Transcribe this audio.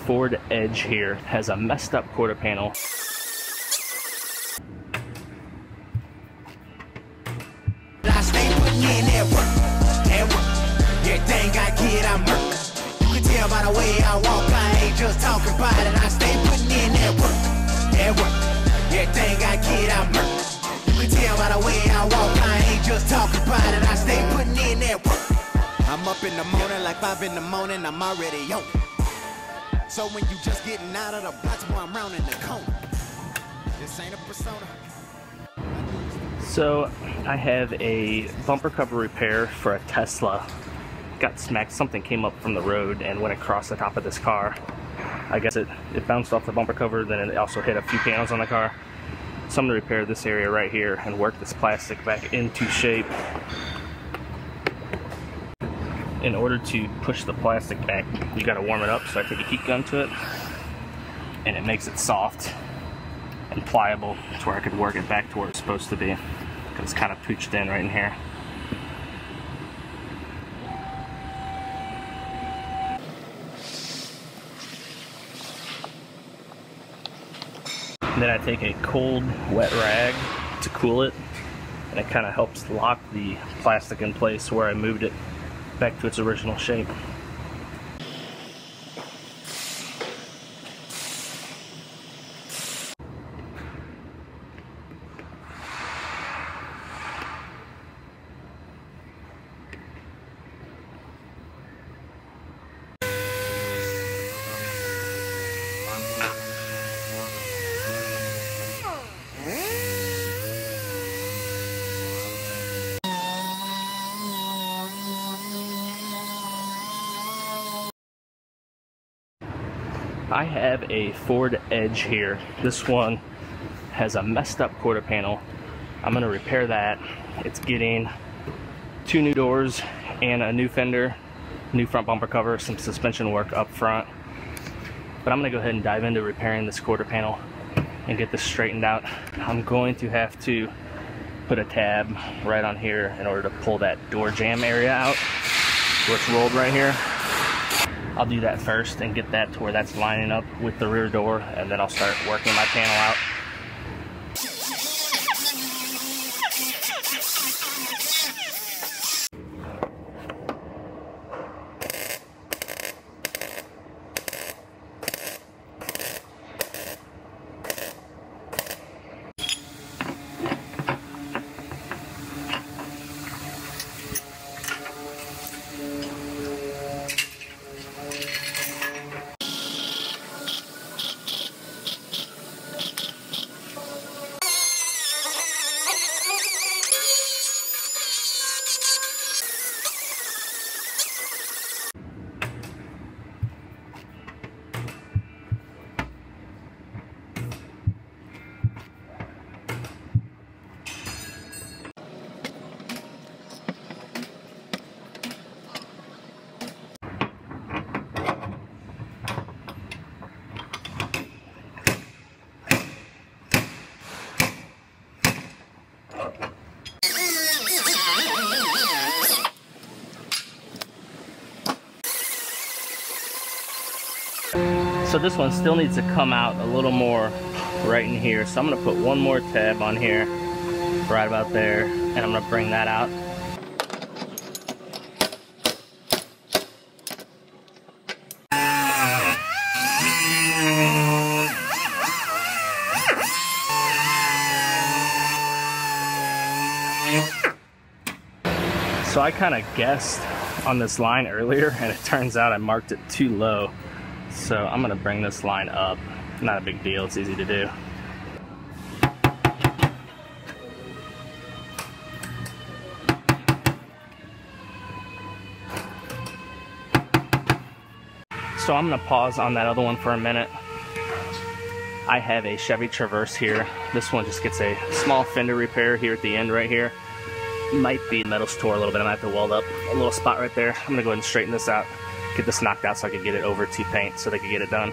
Ford Edge here. Has a messed up quarter panel. I stay putting in that work. Everything I get, I'm hurt. You can tell by the way I walk, I ain't just talking about it. I stay putting in that work. Everything I get, I'm hurt. You can tell by the way I walk, I ain't just talking about it. I stay putting in that work. I'm up in the morning like 5 in the morning, I'm already on. So when you just getting out of the box, boy, I'm rounding the corner. This ain't a persona. So I have a bumper cover repair for a Tesla. Got smacked, something came up from the road and went across the top of this car. I guess it bounced off the bumper cover, then it also hit a few panels on the car. So I'm going to repair this area right here and work this plastic back into shape. In order to push the plastic back, you got to warm it up. So I take a heat gun to it and it makes it soft and pliable to where I could work it back to where it's supposed to be, because it's kind of pooched in right in here. And then I take a cold, wet rag to cool it, and it kind of helps lock the plastic in place where I moved it back to its original shape. I have a Ford Edge here. This one has a messed up quarter panel. I'm going to repair that. It's getting 2 new doors and a new fender, new front bumper cover, some suspension work up front. But I'm going to go ahead and dive into repairing this quarter panel and get this straightened out. I'm going to have to put a tab right on here in order to pull that door jamb area out where it's rolled right here. I'll do that first and get that to where that's lining up with the rear door, and then I'll start working my panel out. So this one still needs to come out a little more right in here. So I'm going to put one more tab on here, right about there, and I'm going to bring that out. So I kind of guessed on this line earlier, and it turns out I marked it too low. So I'm going to bring this line up. Not a big deal, it's easy to do. So I'm going to pause on that other one for a minute. I have a Chevy Traverse here. This one just gets a small fender repair here at the end right here. Might be metal's tore a little bit. I might have to weld up a little spot right there. I'm going to go ahead and straighten this out, get this knocked out so I can get it over to paint so they can get it done.